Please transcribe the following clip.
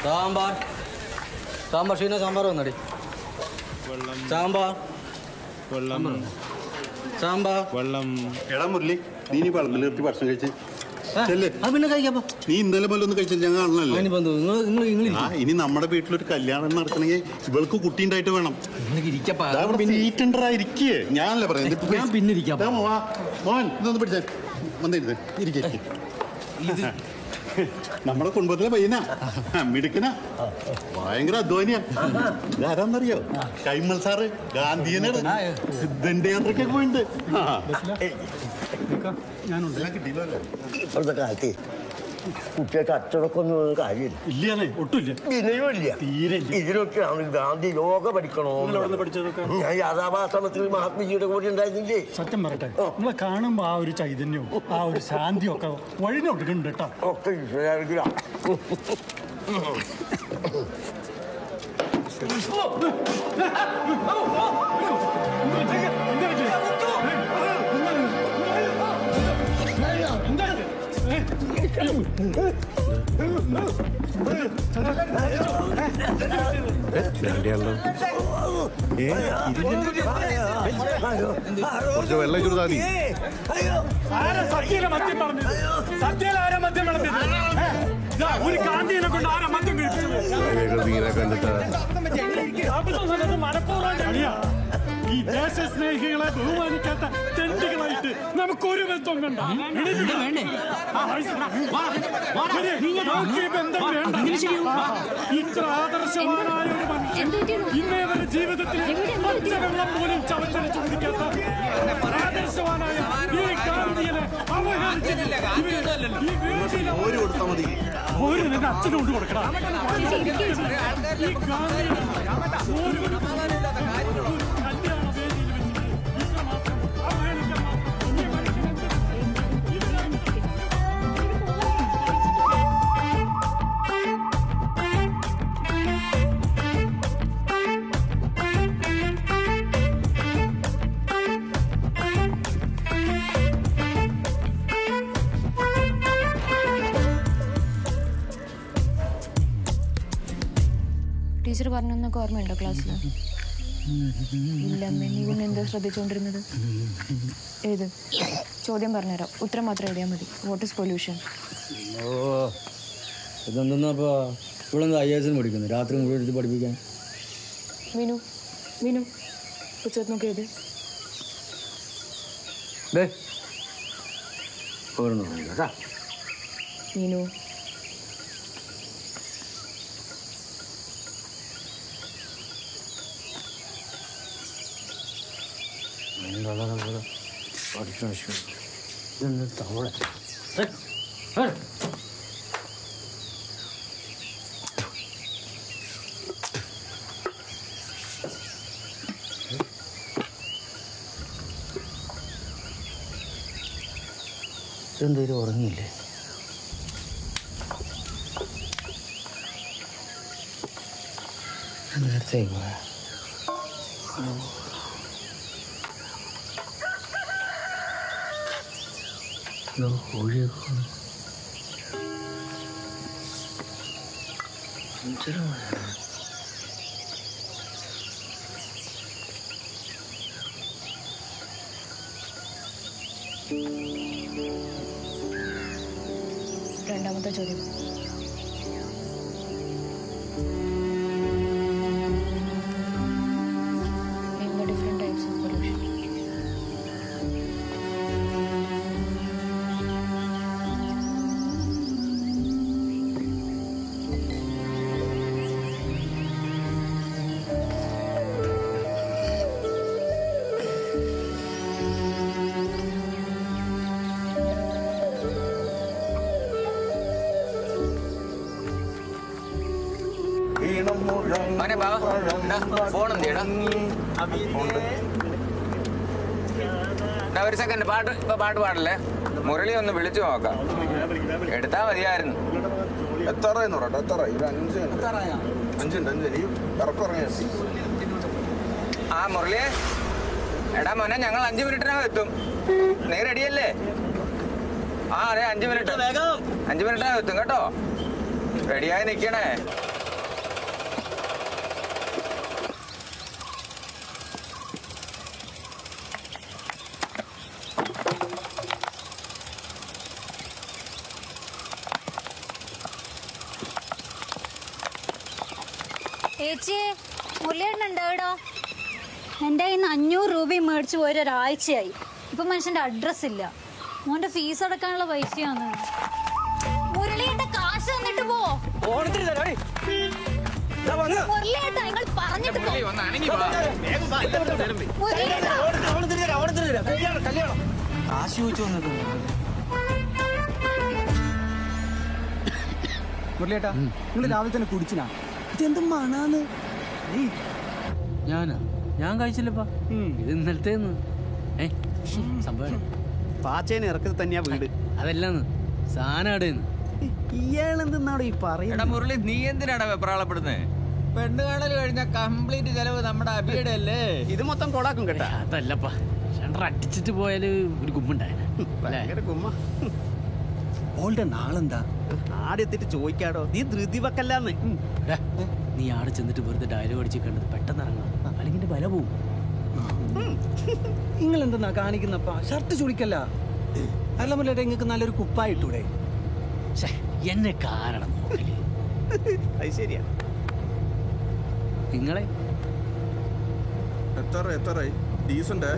സാമ്പാർ സാമ്പാർ ഷീന സാമ്പാർ വന്നടി സാമ്പാർ വെള്ളം സാമ്പാർ വെള്ളം. എടാ മുരളി, നീ വിളമ്പിൽ നിർത്തി ഭക്ഷണം കഴിച്ച് പിന്നെ കഴിക്കാപ്പോ. നീ ഇന്നലെ പോലെ ഒന്നും കഴിച്ചില്ല, ഞാൻ കാണണല്ലോ. ഇനി നമ്മുടെ വീട്ടിലൊരു കല്യാണം നടക്കണമെങ്കിൽ ഇവൾക്ക് കുട്ടി ഉണ്ടായിട്ട് വേണം. ഇരിക്കേ ഞാനല്ലേ പറയുന്നത്. ഞാൻ പിന്നെ ഇരിക്കാം. മോൻ ഇതൊന്ന് പിടിച്ചേ, വന്നിരുന്നേ ഇരിക്കേ. നമ്മുടെ കുടുംബത്തിലെ പയ്യനാ, മിടുക്കനാ, ഭയങ്കര അധ്വാനിയാ. ആരാന്നറിയോ? കൈമൾ സാറ് ഗാന്ധിയനാണ്. ദണ്ഡയാത്രക്കൊക്കെ പോയിട്ടുണ്ട്. അവിടുത്തെ കാലത്ത് കുട്ടികൾക്ക് അച്ചടക്കൊന്നും കാര്യമില്ല. ഇല്ലേ? ഒട്ടുമില്ല, വിനയമില്ല. തീരെ. ഇതിനൊക്കെയാണ് ഗാന്ധി യോഗ പഠിക്കണോ. ഞാൻ യാഥാഭാശ്രമത്തിൽ മഹാത്മജിയുടെ കൂടെ ഉണ്ടായിരുന്നില്ലേ. സത്യം പറയട്ടെ, നമ്മളെ കാണുമ്പോ ആ ഒരു ചൈതന്യവും ആ ഒരു ശാന്തിയും ഒക്കെ വഴിഞ്ഞൊടുക്കുന്നുണ്ട് കേട്ടോ. ഒക്കെ കുറച്ച് വെള്ളം ചുരുതാതി. ഒരു ഗാന്ധിയെ കൊണ്ട് ആരാ മദ്യം ഈ ദേശസ്നേഹികളെ ബഹുമാനിക്കാത്ത തെണ്ടികളായിട്ട് നമുക്കൊരു ബന്ധം കണ്ട. ബന്ധം വേണ്ട. ഇത്ര ആദർശവാനായ ഒരു മനുഷ്യൻ ഇന്നേ വരെ ജീവിതത്തിൽ പച്ചവെള്ളം പോലും ചവച്ചരച്ചു കുടിക്കാത്ത ആദർശവാനായ ഈ ഗാന്ധിയെ അവഹേളിച്ചില്ല. ഒരു നിന്റെ അച്ഛനോട് കൊടുക്കണം. ഈ ഗാന്ധി ടീച്ചർ പറഞ്ഞൊന്നൊക്കെ ഓർമ്മയുണ്ടോ ക്ലാസ്സിൽ? ഇല്ല അമ്മേ, നീ പിന്നെ എന്താ ശ്രദ്ധിച്ചുകൊണ്ടിരുന്നത്? ഏത് ചോദ്യം പറഞ്ഞുതരാം, ഉത്തരം മാത്രം എഴുതിയാൽ മതി. What is pollution? ഓ, ഇതെന്തെന്നപ്പോ ഇവിടെ IAS പഠിക്കുന്നു, രാത്രി മുഴുവൻ എടുത്ത് പഠിപ്പിക്കാൻ. വിനു വിനു പുസ്തകത്ത് നോക്കി എഴുതി. വിനു എന്തേലും ഉറങ്ങിയില്ലേ? നേരത്തെ പോയാ കോഴിയൊക്കെ രണ്ടാമത്തെ ചോദ്യം. Name the different types of pollution. ഒരു സെക്കൻഡ്, പാട്ട് പാടല്ലേ? മുരളി ഒന്ന് വിളിച്ചു നോക്കാം, എടുത്താ മതിയായിരുന്നു. ആ മുരളിയെ, എടാ മോനെ, ഞങ്ങൾ 5 മിനിറ്റിനകം എത്തും. നീ റെഡിയല്ലേ? ആ അതെ 5 മിനിറ്റ് 5 മിനിറ്റിനകം എത്തും കേട്ടോ. റെഡിയായി നിൽക്കണേ. ചേച്ചിയെ മുരളിയേട്ടനുണ്ടോ എവിടോ? എൻ്റെ കയ്യിൽ നിന്ന് 500 രൂപയും മേടിച്ച് പോയിട്ട് ഒരാഴ്ചയായി. ഇപ്പം മനുഷ്യൻ്റെ അഡ്രസ് ഇല്ല. മോൻ്റെ ഫീസ് അടക്കാനുള്ള പൈസയാണ്. മുരളിയേട്ട കാശ് തന്നിട്ട് പോ. മുരളിയേട്ട നിങ്ങൾ പറഞ്ഞിട്ട് പോ. കാശ് ചോദിച്ചു വന്നത് മുരളിയേട്ടാ, നിങ്ങൾ രാവിലെ തന്നെ കുടിച്ചിനാ? ഇതെന്ത് മണാന്ന്? ഞാൻ കഴിച്ചില്ലപ്പാ. ഇത് ഇന്നലത്തേന്ന് സംഭവം പാച്ചേനെ ഇറക്കത്തിൽ തന്നെയാ വീട്. അതല്ലാന്ന് സാധനം അടേന്ന്. ഇയാളെന്തെന്നാടോ ഈ പറയുന്നത്? മുരളി, നീ എന്തിനാടാ വെപ്രാളപ്പെടുന്നത്? പെണ്ണ് കാണൽ കഴിഞ്ഞ കംപ്ലീറ്റ് ചെലവ് നമ്മുടെ അബിയുടെ അല്ലേ? ഇത് മൊത്തം കൊടാക്കും കേട്ടാ. അതല്ലപ്പാ, രണ്ടര അടിച്ചിട്ട് പോയാല് ഒരു ഭയങ്കര ഗുമ്മ. ഓളുടെ നാളെന്താ? ആടെത്തിട്ട് ചോദിക്കാടോ. നീ ധൃതി വെക്കല്ലാന്ന്. നീ ആടെ ചെന്നിട്ട് വെറുതെ ഡയലോഗ് അടിച്ച് കണ്ടത് പെട്ടെന്ന് ഇറങ്ങണം, അല്ലെങ്കിൽ വില പോവും. നിങ്ങൾ എന്തെന്നാ കാണിക്കുന്നപ്പാ? ഷർട്ട് ചുളിക്കല്ല. അല്ല മുരളിയേട്ടാ, നിങ്ങൾക്ക് നല്ലൊരു കുപ്പായ ഇട്ടൂടെ? എന്നെ കാരണം അത് ശരിയാ. നിങ്ങളെ എത്ര ഡീസന്റ്